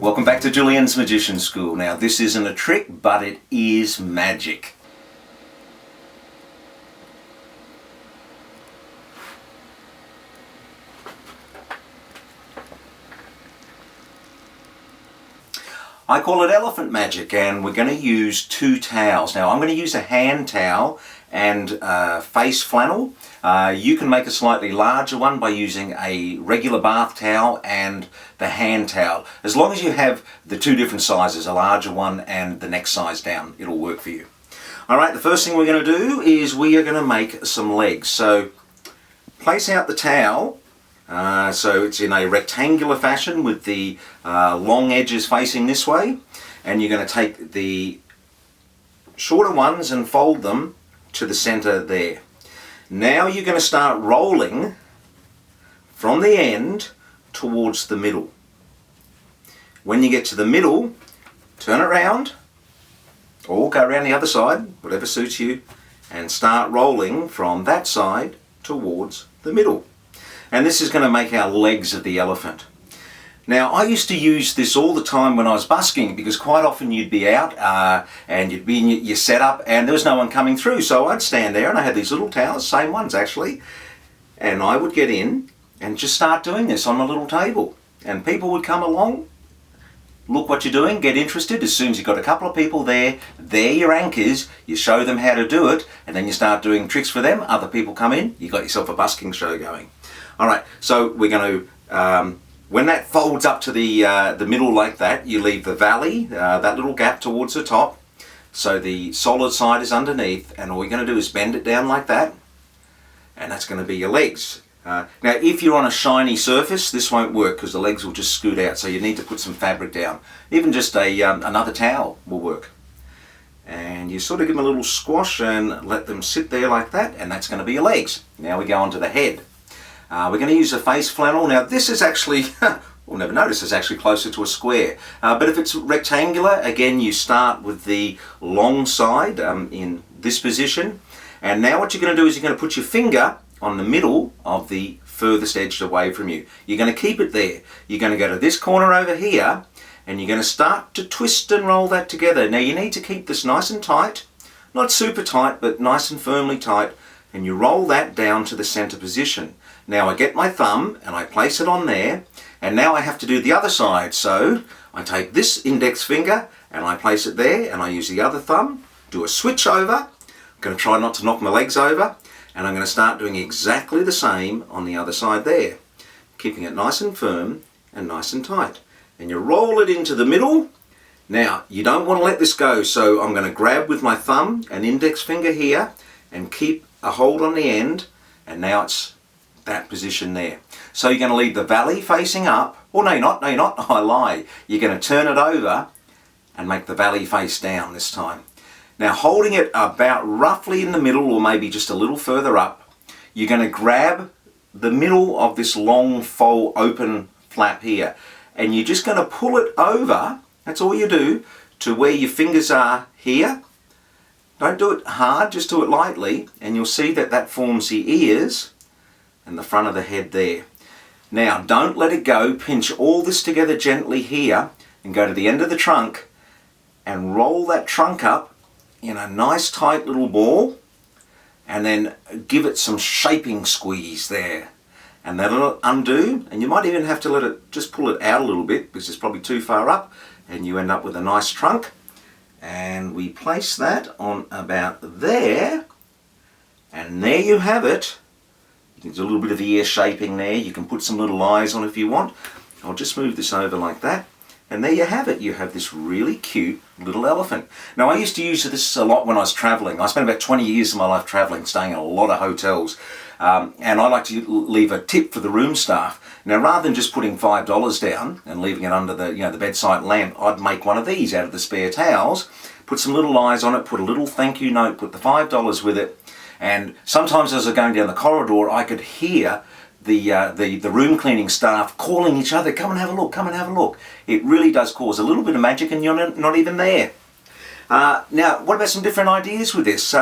Welcome back to Julian's Magician School. Now this isn't a trick, but it is magic. I call it elephant magic, and we're going to use two towels. Now I'm going to use a hand towel and face flannel. You can make a slightly larger one by using a regular bath towel and the hand towel. As long as you have the two different sizes, a larger one and the next size down, it'll work for you. Alright, the first thing we're going to do is we are going to make some legs. So place out the towel. So it's in a rectangular fashion with the long edges facing this way, and you're going to take the shorter ones and fold them to the center there. Now you're going to start rolling from the end towards the middle. When you get to the middle, turn it around or go around the other side, whatever suits you, and start rolling from that side towards the middle. And this is going to make our legs of the elephant. Now I used to use this all the time when I was busking, because quite often you'd be out and you'd be in your setup and there was no one coming through, so I'd stand there and I had these little towels, same ones actually, and I would get in and just start doing this on my little table, and people would come along, look what you're doing, get interested. As soon as you've got a couple of people there, they're your anchors, you show them how to do it, and then you start doing tricks for them, other people come in, you got yourself a busking show going. Alright, so we're going to, when that folds up to the middle like that, you leave the valley, that little gap towards the top, so the solid side is underneath, and all you're going to do is bend it down like that, and that's going to be your legs. Now if you're on a shiny surface, this won't work because the legs will just scoot out, so you need to put some fabric down. Even just another towel will work. And you sort of give them a little squash and let them sit there like that, and that's going to be your legs. Now we go on to the head. We're going to use a face flannel. Now this is actually, we'll never notice, it's actually closer to a square. But if it's rectangular, again you start with the long side in this position. And now what you're going to do is you're going to put your finger on the middle of the furthest edge away from you. You're going to keep it there. You're going to go to this corner over here, and you're going to start to twist and roll that together. Now you need to keep this nice and tight, not super tight, but nice and firmly tight, and you roll that down to the center position. Now I get my thumb and I place it on there, and now I have to do the other side. So I take this index finger and I place it there, and I use the other thumb, do a switch over. I'm going to try not to knock my legs over, and I'm going to start doing exactly the same on the other side there, keeping it nice and firm and nice and tight. And you roll it into the middle. Now you don't want to let this go, so I'm going to grab with my thumb and index finger here and keep a hold on the end, and now it's that position there. So you're going to leave the valley facing up. Oh no, you're not, I lie. You're going to turn it over and make the valley face down this time. Now holding it about roughly in the middle, or maybe just a little further up, you're going to grab the middle of this long fold open flap here, and you're just going to pull it over, that's all you do, to where your fingers are here. Don't do it hard, just do it lightly, and you'll see that that forms the ears and the front of the head there. Now don't let it go, pinch all this together gently here and go to the end of the trunk and roll that trunk up in a nice tight little ball, and then give it some shaping squeeze there, and that'll undo, and you might even have to let it, just pull it out a little bit because it's probably too far up, and you end up with a nice trunk. And we place that on about there, and there you have it. There's a little bit of ear shaping there. You can put some little eyes on if you want. I'll just move this over like that. And there you have it. You have this really cute little elephant. Now I used to use this a lot when I was travelling. I spent about 20 years of my life travelling, staying in a lot of hotels. And I like to leave a tip for the room staff. Now rather than just putting $5 down and leaving it under the, the bedside lamp, I'd make one of these out of the spare towels, put some little eyes on it, put a little thank you note, put the $5 with it. And sometimes as I was going down the corridor, I could hear the room cleaning staff calling each other, come and have a look, come and have a look. It really does cause a little bit of magic, and you're not even there. Now, what about some different ideas with this?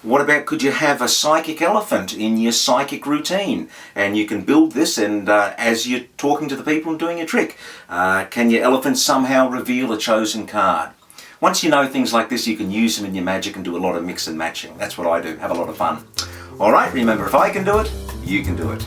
What about, could you have a psychic elephant in your psychic routine? And you can build this, and as you're talking to the people and doing a trick, can your elephant somehow reveal a chosen card? Once you know things like this, you can use them in your magic and do a lot of mix and matching. That's what I do, have a lot of fun. Alright, remember, if I can do it, you can do it.